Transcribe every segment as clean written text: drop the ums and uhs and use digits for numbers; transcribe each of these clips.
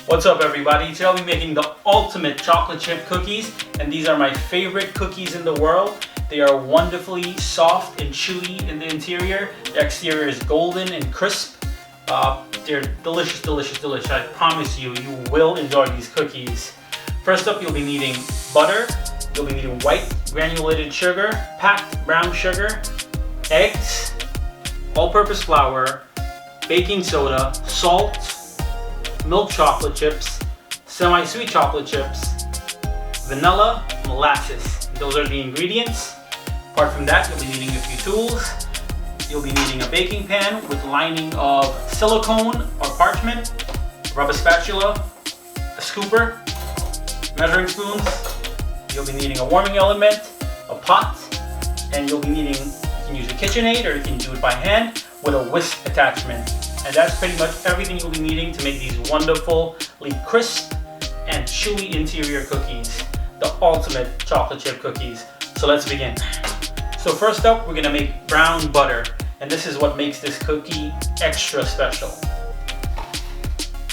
What's up everybody? Today I'll be making the ultimate chocolate chip cookies, and these are my favorite cookies in the world. They are wonderfully soft and chewy in the interior. The exterior is golden and crisp. They're delicious, delicious, delicious. I promise you, you will enjoy these cookies. First up, you'll be needing butter. You'll be needing white granulated sugar, packed brown sugar, eggs, all-purpose flour, baking soda, salt, milk chocolate chips, semi-sweet chocolate chips, vanilla, molasses. Those are the ingredients. Apart from that, you'll be needing a few tools. You'll be needing a baking pan with lining of silicone or parchment, a rubber spatula, a scooper, measuring spoons. You'll be needing a warming element, a pot, and you'll be needing, you can use a KitchenAid or you can do it by hand with a whisk attachment. And that's pretty much everything you'll be needing to make these wonderfully crisp and chewy interior cookies, the ultimate chocolate chip cookies. So let's begin. So first up, we're gonna make brown butter, and this is what makes this cookie extra special.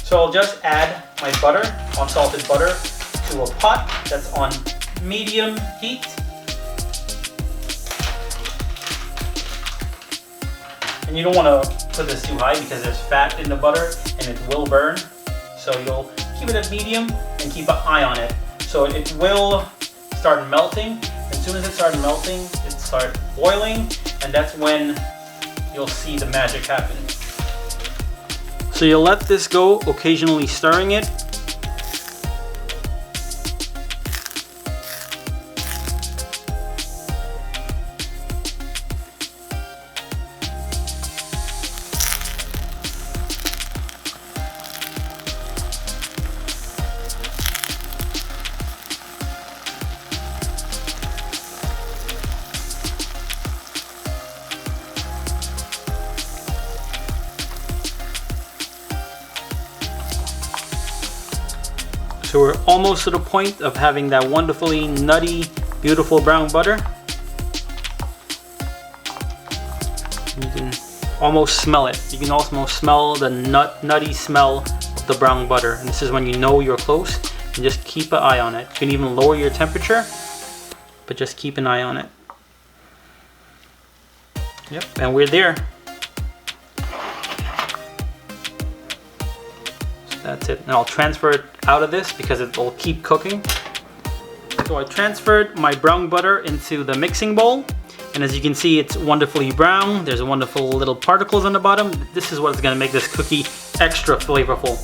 So I'll just add my butter, unsalted butter, to a pot that's on medium heat. And you don't want to put this too high because there's fat in the butter and it will burn. So you'll keep it at medium and keep an eye on it. So it will start melting. As soon as it starts melting, it starts boiling, and that's when you'll see the magic happen. So you'll let this go, occasionally stirring it. So we're almost to the point of having that wonderfully nutty, beautiful brown butter. You can almost smell it. You can almost smell the nutty smell of the brown butter. And this is when you know you're close. And just keep an eye on it. You can even lower your temperature, but just keep an eye on it. Yep, and we're there. That's it, and I'll transfer it out of this because it will keep cooking. So I transferred my brown butter into the mixing bowl, and as you can see, it's wonderfully brown. There's wonderful little particles on the bottom. This is what's gonna make this cookie extra flavorful.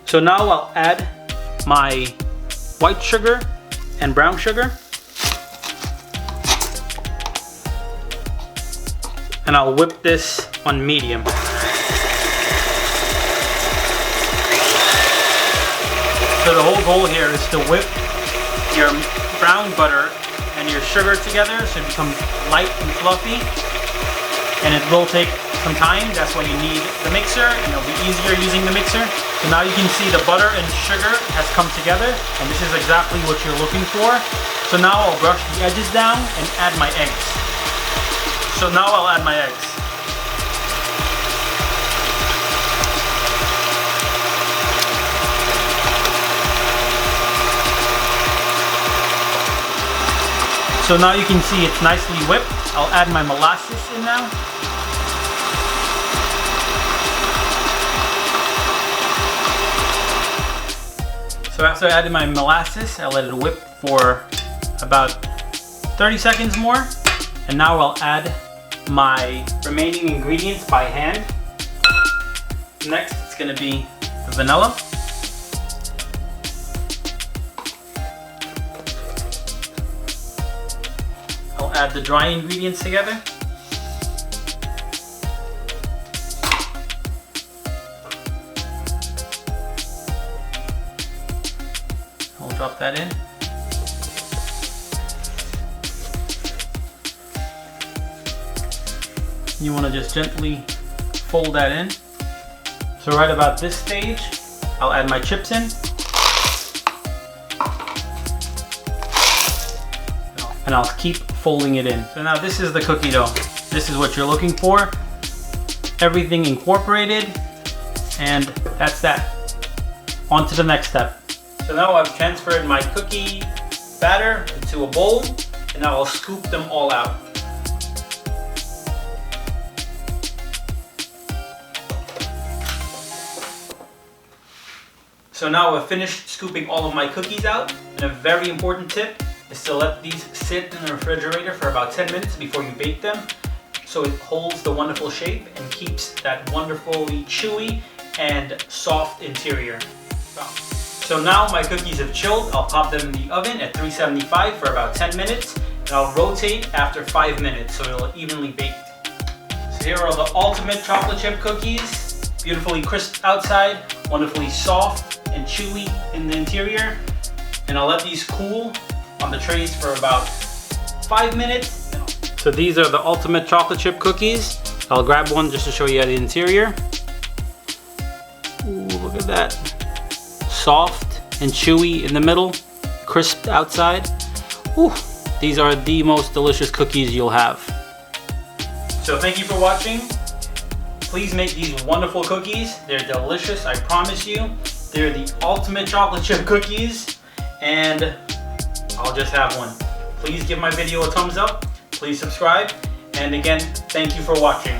So now I'll add my white sugar and brown sugar, and I'll whip this on medium. So the whole goal here is to whip your brown butter and your sugar together so it becomes light and fluffy. And it will take some time. That's why you need the mixer, and it'll be easier using the mixer. So now you can see the butter and sugar has come together, and this is exactly what you're looking for. So now I'll brush the edges down and add my eggs. So now I'll add my eggs. So now you can see it's nicely whipped. I'll add my molasses in now. So after I added my molasses, I'll let it whip for about 30 seconds more. And now I'll add my remaining ingredients by hand. Next, it's gonna be the vanilla. Add the dry ingredients together. I'll drop that in. You want to just gently fold that in. So right about this stage, I'll add my chips in. And I'll keep folding it in. So now this is the cookie dough. This is what you're looking for. Everything incorporated, and that's that. On to the next step. So now I've transferred my cookie batter into a bowl, and now I'll scoop them all out. So now I've finished scooping all of my cookies out, and a very important tip is to let these sit in the refrigerator for about 10 minutes before you bake them, so it holds the wonderful shape and keeps that wonderfully chewy and soft interior. So now my cookies have chilled. I'll pop them in the oven at 375 for about 10 minutes, and I'll rotate after 5 minutes so it'll evenly bake. So here are the ultimate chocolate chip cookies. Beautifully crisp outside, wonderfully soft and chewy in the interior. And I'll let these cool on the trays for about 5 minutes. So these are the ultimate chocolate chip cookies. I'll grab one just to show you the interior. Ooh, look at that. Soft and chewy in the middle, crisped outside. Ooh, these are the most delicious cookies you'll have. So thank you for watching. Please make these wonderful cookies. They're delicious, I promise you. They're the ultimate chocolate chip cookies, and I'll just have one. Please give my video a thumbs up. Please subscribe. And again, thank you for watching.